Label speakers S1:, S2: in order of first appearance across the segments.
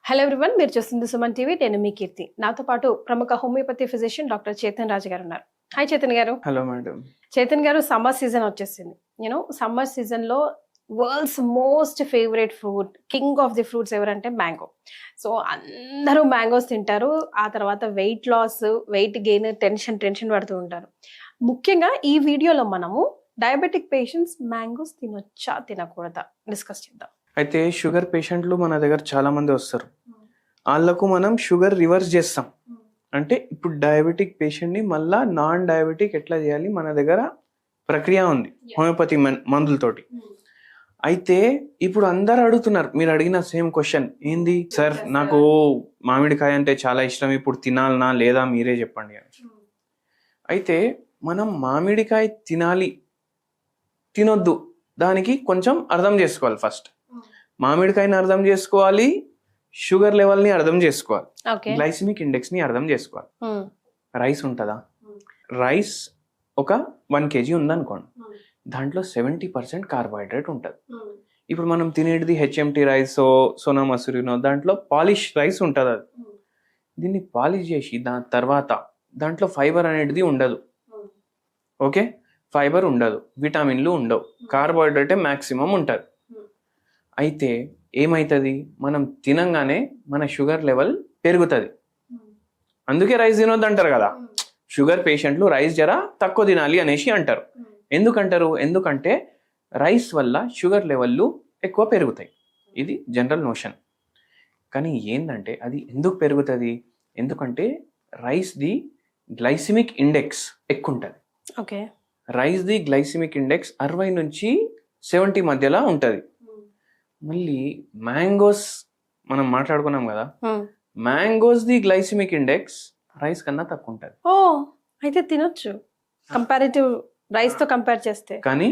S1: Hello everyone, మీరు చూస్తుంది Suman TV. నేను మీ కీర్తి. నాతో పాటు ప్రముఖ homeopathy physician doctor Chetan Raju garu ఉన్నారు. Hi Chetan garu.
S2: Hello madam.
S1: Chetan garu, summer season వచ్చేసింది. సమ్మర్ సీజన్ లో world's most favourite fruit, king of the fruits ఎవరంటే మ్యాంగో. సో అందరూ మ్యాంగోస్ తింటారు. ఆ తర్వాత weight loss, weight gain, tension పడుతూ ఉంటారు. ముఖ్యంగా ఈ వీడియోలో మనము డయాబెటిక్ పేషెంట్స్ మ్యాంగోస్ తినొచ్చా తినకూడదా డిస్కస్ చేద్దాం.
S2: అయితే షుగర్ పేషెంట్లు మన దగ్గర చాలా మంది వస్తారు. వాళ్ళకు మనం షుగర్ రివర్స్ చేస్తాం. అంటే ఇప్పుడు డయాబెటిక్ పేషెంట్ని మళ్ళా నాన్ డయాబెటిక్ ఎట్లా చేయాలి, మన దగ్గర ప్రక్రియ ఉంది హోమియోపతి మందులతోటి. అయితే ఇప్పుడు అందరు అడుగుతున్నారు, మీరు అడిగిన సేమ్ క్వశ్చన్, ఏంది సార్ నాకు మామిడికాయ అంటే చాలా ఇష్టం, ఇప్పుడు తినాలనా లేదా మీరే చెప్పండి అని. అయితే మనం మామిడికాయ తినాలి తినొద్దు దానికి కొంచెం అర్థం చేసుకోవాలి. ఫస్ట్ మామిడికాయని అర్థం చేసుకోవాలి, షుగర్ లెవెల్ని అర్థం చేసుకోవాలి, గ్లైసిమిక్ ఇండెక్స్ ని అర్థం చేసుకోవాలి. రైస్ ఉంటుందా, రైస్ ఒక 1 kg ఉందనుకోండి, దాంట్లో 70% కార్బోహైడ్రేట్ ఉంటుంది. ఇప్పుడు మనం తినేది హెచ్ఎంటి రైస్, సోనా మసూరినో, దాంట్లో పాలిష్ రైస్ ఉంటుంది. అది దీన్ని పాలిష్ చేసి దాని తర్వాత దాంట్లో ఫైబర్ అనేది ఉండదు. ఓకే, ఫైబర్ ఉండదు, విటమిన్లు ఉండవు, కార్బోహైడ్రేటే మ్యాక్సిమం ఉంటుంది. అయితే ఏమవుతుంది, మనం తినంగానే మన షుగర్ లెవెల్ పెరుగుతుంది. అందుకే రైస్ తినొద్దు అంటారు కదా, షుగర్ పేషెంట్లు రైస్ జర తక్కువ తినాలి అనేసి అంటారు. ఎందుకంటారు, ఎందుకంటే రైస్ వల్ల షుగర్ లెవెల్లు ఎక్కువ పెరుగుతాయి. ఇది జనరల్ నోషన్. కానీ ఏంటంటే అది ఎందుకు పెరుగుతుంది, ఎందుకంటే రైస్ది గ్లైసిమిక్ ఇండెక్స్ ఎక్కువ ఉంటుంది.
S1: ఓకే,
S2: రైస్ది గ్లైసిమిక్ ఇండెక్స్ 60 నుంచి 70 మధ్యలో ఉంటుంది. మళ్ళీ మ్యాంగోస్ మనం మాట్లాడుకున్నాం కదా, mangoes the glycemic index rice కన్నా తక్కువ ఉంటుంది.
S1: ఓ, అయితే తినొచ్చు కంపారిటివ్ రైస్ తో కంపేర్ చేస్తే.
S2: కానీ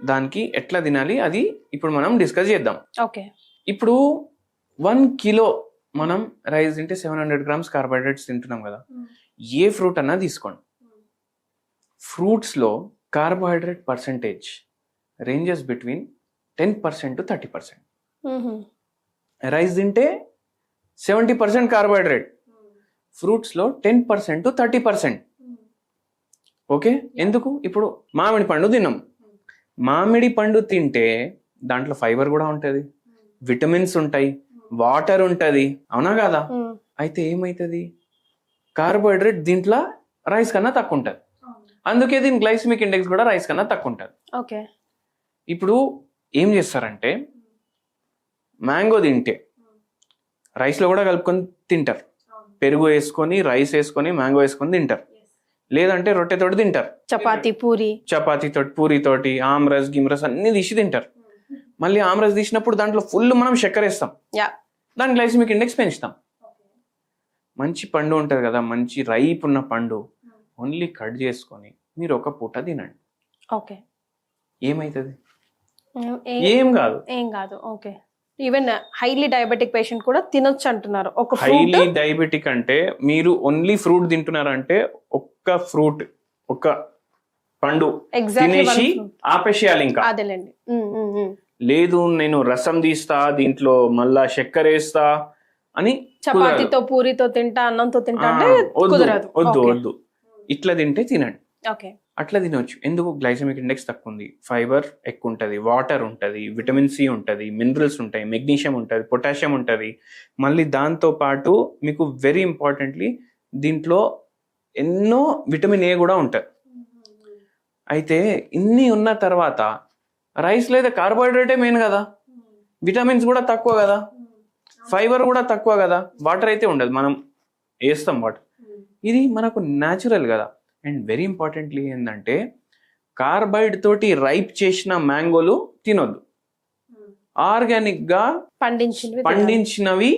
S2: దానికి ఎట్లా తినాలి అది ఇప్పుడు మనం డిస్కస్ చేద్దాం.
S1: ఓకే,
S2: ఇప్పుడు 1 కిలో మనం రైస్ తింటే 700 grams కార్బోహైడ్రేట్స్ తింటున్నాం కదా. ఏ ఫ్రూట్ అన్నా తీసుకోండి, ఫ్రూట్స్లో carbohydrate percentage ranges between 10% to 30%. Rice తింటే 70% కార్బోహైడ్రేట్, ఫ్రూట్స్లో 10% to 30%. ఓకే, ఎందుకు, ఇప్పుడు మామిడి పండు తిన్నాం, మామిడి పండు తింటే దాంట్లో ఫైబర్ కూడా ఉంటుంది, విటమిన్స్ ఉంటాయి, వాటర్ ఉంటుంది, అవునా కదా. అయితే ఏమవుతుంది, కార్బోహైడ్రేట్ దీంట్లో రైస్ కన్నా తక్కువ ఉంటుంది. అందుకే దీని గ్లైసిమిక్ ఇండెక్స్ కూడా రైస్ కన్నా తక్కువ ఉంటుంది.
S1: ఓకే,
S2: ఇప్పుడు ఏం చేస్తారంటే మ్యాంగో తింటే రైస్లో కూడా కలుపుకొని తింటారు, పెరుగు వేసుకొని రైస్ వేసుకొని మ్యాంగో వేసుకొని తింటారు, లేదంటే రొట్టెతోటి తింటారు, చపాతీతోటి పూరితోటి ఆమ్రస్ గిమ్రస్ అన్ని తీసి తింటారు. మళ్ళీ ఆమ్రస్ తీసినప్పుడు దాంట్లో ఫుల్ మనం చక్కెర వేస్తాం, దాని గ్లైసిమిక్ ఇండెక్స్ పెంచుతాం. మంచి పండు ఉంటుంది కదా, మంచి రైప్ ఉన్న పండు ఓన్లీ కట్ చేసుకొని మీరు ఒక పూట తినండి.
S1: ఓకే,
S2: ఏమవుతుంది, ఏం కాదు.
S1: Okay, even highly diabetic patient కూడా తినొచ్చు అంటున్నారు. ఒక
S2: హైలీ డయాబెటిక్ అంటే మీరు ఓన్లీ ఫ్రూట్ తింటున్నారంటే ఒక్క ఫ్రూట్, ఒక పండు తినేసి ఆపేసేయాలి. ఇంకా
S1: అదేలేండి,
S2: లేదు నేను రసం తీస్తా, దీంట్లో మళ్ళా చక్కెర వేస్తా అని
S1: చపాతీతో పూరితో తింటా, అన్నంతో తింటా అంటే
S2: వద్దు. ఇట్లా తింటే తినండి, అట్లా తినవచ్చు. ఎందుకు, గ్లైసెమిక్ ఇండెక్స్ తక్కువ ఉంది, ఫైబర్ ఎక్కువ ఉంటుంది, వాటర్ ఉంటుంది, విటమిన్ సి ఉంటుంది, మినరల్స్ ఉంటాయి, మెగ్నీషియం ఉంటుంది, పొటాషియం ఉంటుంది. మళ్ళీ దాంతో పాటు మీకు వెరీ ఇంపార్టెంట్లీ దీంట్లో ఎన్నో విటమిన్ ఏ కూడా ఉంటుంది. అయితే ఇన్ని ఉన్న తర్వాత రైస్ లేదా కార్బోహైడ్రేటే మెయిన్ కదా, విటమిన్స్ కూడా తక్కువ కదా, ఫైబర్ కూడా తక్కువ కదా, వాటర్ అయితే ఉండదు, మనం వేస్తాం వాటర్. ఇది మనకు న్యాచురల్ కదా. అండ్ వెరీ ఇంపార్టెంట్లీ ఏంటంటే కార్బైడ్ తోటి రైప్ చేసిన మ్యాంగోలు తినొద్దు, ఆర్గానిక్ గా పండించినవి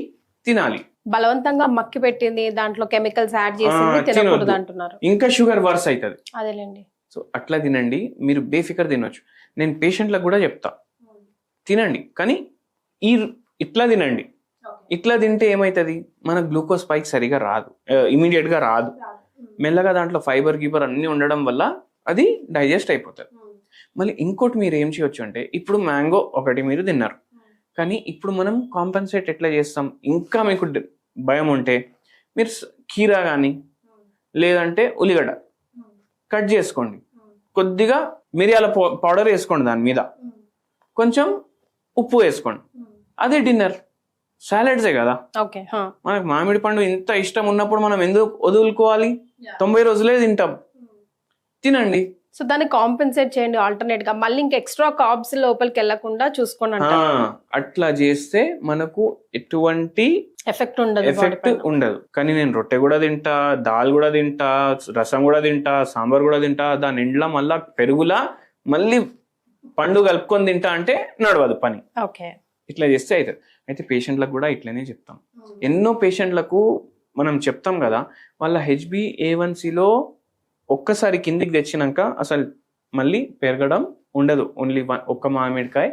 S2: తినాలి.
S1: బలవంతంగా మక్కి పెట్టింది దాంట్లో కెమికల్స్ యాడ్ చేసి తినకూడదు అంటున్నారు,
S2: ఇంకా షుగర్ వర్స్ అవుతుంది.
S1: అదేలేండి.
S2: సో అట్లా తినండి, మీరు బేఫికర్ తినొచ్చు. నేను పేషెంట్లకు కూడా చెప్తా, తినండి కానీ ఇట్లా తినండి. ఇట్లా తింటే ఏమవుతుంది, మన గ్లూకోజ్ స్పైక్ సరిగా రాదు, ఇమీడియట్ గా రాదు. మెల్లగా దాంట్లో ఫైబర్ గీబర్ అన్ని ఉండడం వల్ల అది డైజెస్ట్ అయిపోతుంది. మళ్ళీ ఇంకోటి మీరు ఏం చేయొచ్చు అంటే, ఇప్పుడు మ్యాంగో ఒకటి మీరు తిన్నారు, కానీ ఇప్పుడు మనం కాంపెన్సేట్ ఎట్లా చేస్తాం, ఇంకా మీకు భయం ఉంటే మీరు కీరా కానీ లేదంటే ఉల్లిగడ్డ కట్ చేసుకోండి, కొద్దిగా మిరియాల పౌడర్ వేసుకోండి, దాని మీద కొంచెం ఉప్పు వేసుకోండి, అదే డిన్నర్. సాలెడ్సే కదా.
S1: ఓకే.
S2: మనకు మామిడి పండు ఇంత ఇష్టం ఉన్నప్పుడు మనం ఎందుకు వదులుకోవాలి? 90 రోజులే తింటాం, తినండి.
S1: సో దాన్ని కాంపెన్సేట్ చేయండి ఆల్టర్నేట్ గా, మళ్ళీ ఇంకా ఎక్స్ట్రా కార్బ్స్ లోపలికి వెళ్లకుండా చూసుకోండి.
S2: అట్లా చేస్తే మనకు ఎటువంటి
S1: ఎఫెక్ట్
S2: ఉండదు. కానీ నేను రొట్టె కూడా తింటా, దాల్ కూడా తింటా, రసం కూడా తింటా, సాంబార్ కూడా తింటా, దాని ఎండ్లా మళ్ళా పెరుగులా మళ్ళీ పండు కలుపుకొని తింటా అంటే నడవదు పని.
S1: ఓకే.
S2: ఇట్లా చేస్తే అవుతుంది. అయితే పేషెంట్లకు కూడా ఇట్లనే చెప్తాం. ఎన్నో పేషెంట్లకు మనం చెప్తాం కదా, వాళ్ళ HbA1cలో ఒక్కసారి కిందికి తెచ్చినాక అసలు మళ్ళీ పెరగడం ఉండదు. ఓన్లీ ఒక్క మామిడికాయ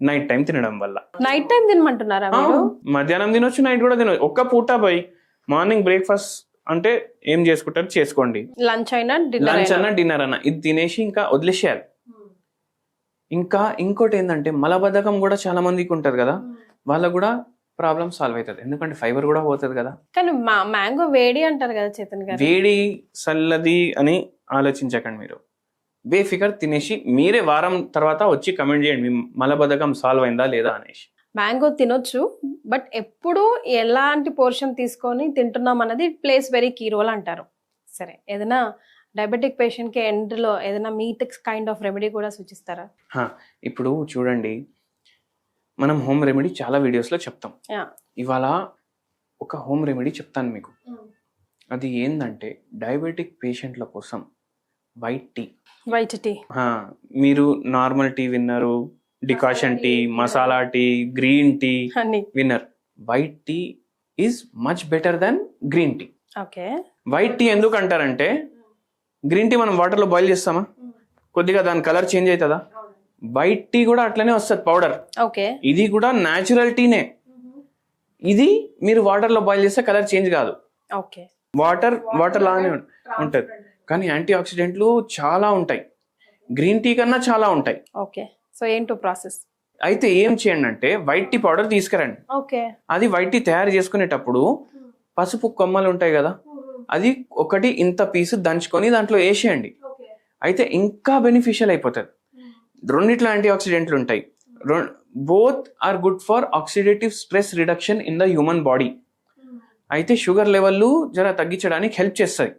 S2: నైట్ టైం తినడం వల్ల.
S1: నైట్ టైం తినమంటున్నారా?
S2: మధ్యాహ్నం తినొచ్చు, నైట్ కూడా తినొచ్చు. ఒక్క పూట పోయి మార్నింగ్ బ్రేక్ఫాస్ట్ అంటే ఏం చేసుకుంటారు చేసుకోండి,
S1: లంచ్ అయినా
S2: డిన్నర్ అన్నా ఇది తినేసి ఇంకా వదిలేసేయాలి. ఇంకా ఇంకోటి ఏంటంటే మలబద్ధకం కూడా చాలా మందికి ఉంటది కదా, వాళ్ళకు కూడా ప్రాబ్లమ్ సాల్వ్ అవుతుంది. ఎందుకంటే ఫైబర్ కూడా పోతుంది కదా.
S1: కానీ మ్యాంగో వేడి అంటారు కదా చేతన్ గారు.
S2: వేడి చల్లది అని ఆలోచించకండి, మీరు బేఫికర్ తినేసి మీరే వారం తర్వాత వచ్చి కమెంట్ చేయండి మీ మలబద్ధకం సాల్వ్ అయిందా లేదా అనేసి.
S1: మ్యాంగో తినొచ్చు, బట్ ఎప్పుడు ఎలాంటి పోర్షన్ తీసుకొని తింటున్నాం అన్నది ప్లేస్ వెరీ కీ రోల్ అంటారు. సరే, ఏదైనా డయాబెటిక్ పేషెంట్ కి ఎండ్ లో ఏదైనా మీట్ కైండ్ ఆఫ్ రెమెడీ కూడా సూచిస్తారా?
S2: ఇప్పుడు చూడండి, మనం హోమ్ రెమెడీ చాలా వీడియోస్ లో చెప్తాం. ఇవాళ ఒక హోమ్ రెమెడీ చెప్తాను మీకు. అది ఏంటంటే డయాబెటిక్ పేషెంట్ల కోసం వైట్ టీ. మీరు నార్మల్ టీ విన్నారు, decoction tea, masala tea, green tea విన్నర్. White tea is much better than green tea. White tea ఎందుకు అంటారంటే, గ్రీన్ టీ మనం వాటర్ లో బాయిల్ చేస్తామా, కొద్దిగా దాని కలర్ చేంజ్ అవుతుందా? వైట్ టీ కూడా అట్లనే వస్తుంది పౌడర్. ఇది కూడా న్యాచురల్ టీనే. ఇది మీరు వాటర్ లో బాయిల్ చేస్తే కలర్ చేంజ్ కాదు, వాటర్ లాగానే ఉంటది. కానీ యాంటీ ఆక్సిడెంట్లు చాలా ఉంటాయి, గ్రీన్ టీ కన్నా చాలా ఉంటాయి.
S1: సో ఏంటో ప్రాసెస్
S2: అయితే ఏం చేయండి అంటే, వైట్ టీ పౌడర్ తీసుకురండి. అది వైట్ టీ తయారు చేసుకునేటప్పుడు పసుపు కొమ్మలు ఉంటాయి కదా, అది ఒకటి ఇంత పీసు దంచుకొని దాంట్లో వేసేయండి. అయితే ఇంకా బెనిఫిషియల్ అయిపోతుంది. రెండిట్లో యాంటీ ఆక్సిడెంట్లు ఉంటాయి. Both are good for oxidative stress reduction in the human body. అయితే షుగర్ లెవెల్లు జర తగ్గించడానికి హెల్ప్ చేస్తాయి.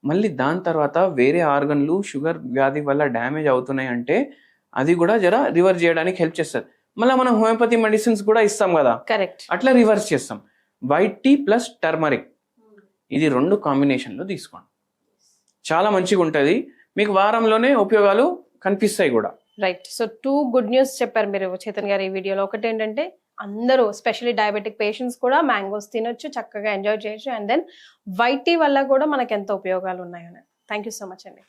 S2: మళ్ళీ దాని తర్వాత వేరే ఆర్గన్లు షుగర్ వ్యాధి వల్ల డ్యామేజ్ అవుతున్నాయి అంటే అది కూడా జర రివర్స్ చేయడానికి హెల్ప్ చేస్తుంది. మళ్ళీ మనం హోమియోపతి మెడిసిన్స్ కూడా ఇస్తాం కదా, అట్లా రివర్స్ చేస్తాం. వైట్ టీ ప్లస్ టర్మరిక్, ఇది 2 కాంబినేషన్లో తీసుకోండి, చాలా మంచిగా ఉంటుంది. మీకు వారంలోనే ఉపయోగాలు కనిపిస్తాయి కూడా.
S1: రైట్. సో 2 గుడ్ న్యూస్ చెప్పారు మీరు చేతన్ గారు ఈ వీడియోలో. ఒకటి ఏంటంటే, అందరూ స్పెషల్లీ డయాబెటిక్ పేషెంట్స్ కూడా మ్యాంగోస్ తినొచ్చు, చక్కగా ఎంజాయ్ చేయొచ్చు. అండ్ దెన్ వైట్ టీ వల్ల కూడా మనకు ఎంతో ఉపయోగాలు ఉన్నాయని. థ్యాంక్ యూ సో మచ్ అండి.